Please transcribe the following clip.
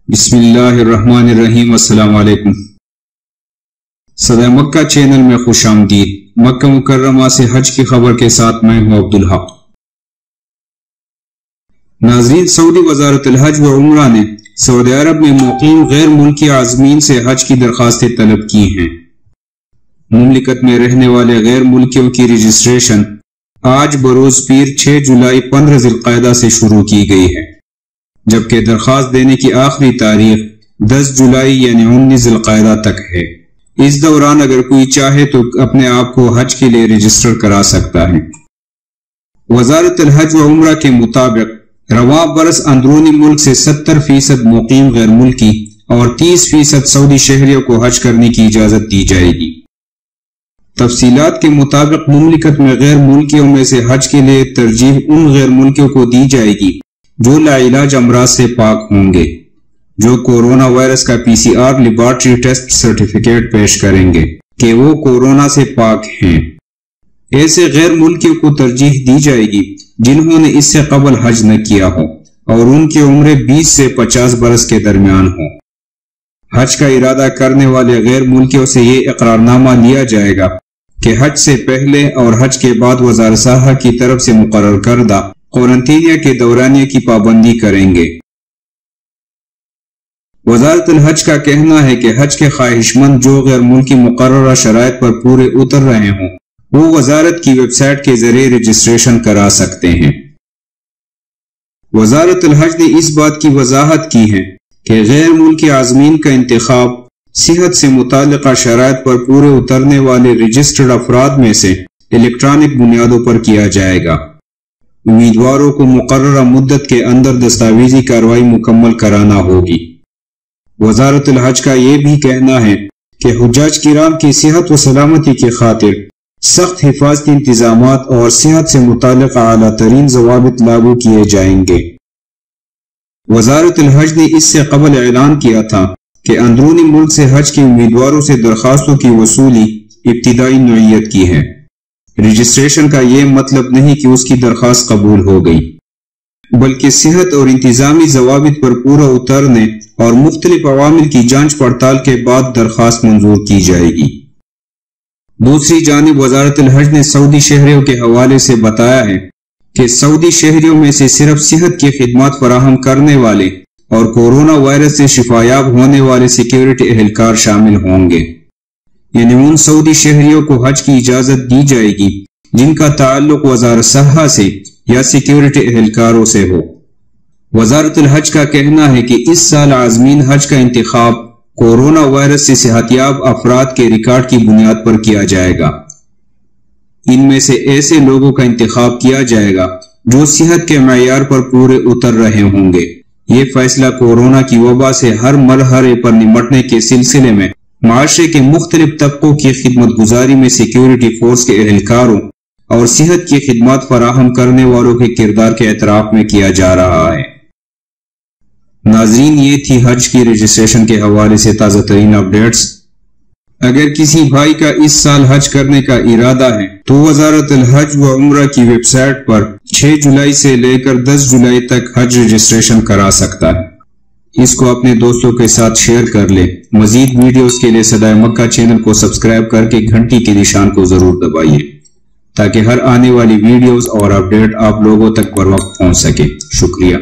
بسم اللہ الرحمن الرحیم۔ السلام علیکم۔ صدائے مکہ چینل میں خوش آمدید۔ مکہ مکرمہ سے حج کی خبر کے ساتھ میں ہوں عبدالحق۔ ناظرین، سعودی وزارت الحج و عمرہ نے سعودی عرب میں مقیم غیر ملکی عازمین سے حج کی درخواستیں طلب کی ہیں۔ مملکت میں رہنے والے غیر ملکیوں کی رجسٹریشن آج بروز پیر 6 جولائی 15 ذی القعدہ سے شروع کی گئی ہے، جبکہ درخواست دینے کی آخری تاریخ 10 جولائی یعنی 19 ذی القعدہ تک ہے۔ اس دوران اگر کوئی چاہے تو اپنے آپ کو حج کے لیے رجسٹر کرا سکتا ہے۔ وزارت الحج و عمرہ کے مطابق رواں برس اندرونی ملک سے 70% مقیم غیر ملکی اور 30% سعودی شہریوں کو حج کرنے کی اجازت دی جائے گی۔ تفصیلات کے مطابق مملکت میں غیر ملکیوں میں سے حج کے لیے ترجیح ان غیر ملکیوں کو دی جائے گی جو لا علاج امراض سے پاک ہوں گے، جو کورونا وائرس کا PCR لیبارٹری ٹیسٹ سرٹیفکیٹ پیش کریں گے کہ وہ کورونا سے پاک ہیں۔ ایسے غیر ملکیوں کو ترجیح دی جائے گی جنہوں نے اس سے قبل حج نہ کیا ہو اور ان کی عمریں 20 سے 50 برس کے درمیان ہوں۔ حج کا ارادہ کرنے والے غیر ملکیوں سے یہ اقرارنامہ لیا جائے گا کہ حج سے پہلے اور حج کے بعد وزارت صحہ کی طرف سے مقرر کردہ قرنطینہ کے دورانیے کی پابندی کریں گے۔ وزارت الحج کا کہنا ہے کہ حج کے خواہش مند جو غیر ملکی مقررہ شرائط پر پورے اتر رہے ہوں وہ وزارت کی ویب سائٹ کے ذریعے رجسٹریشن کرا سکتے ہیں۔ وزارت الحج نے اس بات کی وضاحت کی ہے کہ غیر ملکی عازمین کا انتخاب صحت سے متعلقہ شرائط پر پورے اترنے والے رجسٹرڈ افراد میں سے الیکٹرانک بنیادوں پر کیا جائے گا۔ امیدواروں کو مقررہ مدت کے اندر دستاویزی کارروائی مکمل کرانا ہوگی۔ وزارت الحج کا یہ بھی کہنا ہے کہ حجاج کرام کی صحت و سلامتی کی خاطر سخت حفاظتی انتظامات اور صحت سے متعلق اعلیٰ ترین ضوابط لاگو کیے جائیں گے۔ وزارت الحج نے اس سے قبل اعلان کیا تھا کہ اندرونی ملک سے حج کے امیدواروں سے درخواستوں کی وصولی ابتدائی نوعیت کی ہے۔ رجسٹریشن کا یہ مطلب نہیں کہ اس کی درخواست قبول ہو گئی، بلکہ صحت اور انتظامی ضوابط پر پورا اترنے اور مختلف عوامل کی جانچ پڑتال کے بعد درخواست منظور کی جائے گی۔ دوسری جانب وزارت الحج نے سعودی شہریوں کے حوالے سے بتایا ہے کہ سعودی شہریوں میں سے صرف صحت کی خدمات فراہم کرنے والے اور کورونا وائرس سے شفایاب ہونے والے سیکیورٹی اہلکار شامل ہوں گے، یعنی ان سعودی شہریوں کو حج کی اجازت دی جائے گی جن کا تعلق وزارت صحہ سے یا سیکیورٹی اہلکاروں سے ہو۔ وزارت الحج کا کہنا ہے کہ اس سال عازمین حج کا انتخاب کورونا وائرس سے صحتیاب افراد کے ریکارڈ کی بنیاد پر کیا جائے گا۔ ان میں سے ایسے لوگوں کا انتخاب کیا جائے گا جو صحت کے معیار پر پورے اتر رہے ہوں گے۔ یہ فیصلہ کورونا کی وبا سے ہر مرحلے پر نمٹنے کے سلسلے میں معاشرے کے مختلف طبقوں کی خدمت گزاری میں سیکیورٹی فورس کے اہلکاروں اور صحت کی خدمات فراہم کرنے والوں کے کردار کے اعتراف میں کیا جا رہا ہے۔ ناظرین، یہ تھی حج کی رجسٹریشن کے حوالے سے تازہ ترین اپڈیٹس۔ اگر کسی بھائی کا اس سال حج کرنے کا ارادہ ہے تو وزارت الحج و عمرہ کی ویب سائٹ پر 6 جولائی سے لے کر 10 جولائی تک حج رجسٹریشن کرا سکتا ہے۔ اس کو اپنے دوستوں کے ساتھ شیئر کر لیں۔ مزید ویڈیوز کے لیے صدائے مکہ چینل کو سبسکرائب کر کے گھنٹی کے نشان کو ضرور دبائیے تاکہ ہر آنے والی ویڈیوز اور اپڈیٹ آپ لوگوں تک بر وقت پہنچ سکے۔ شکریہ۔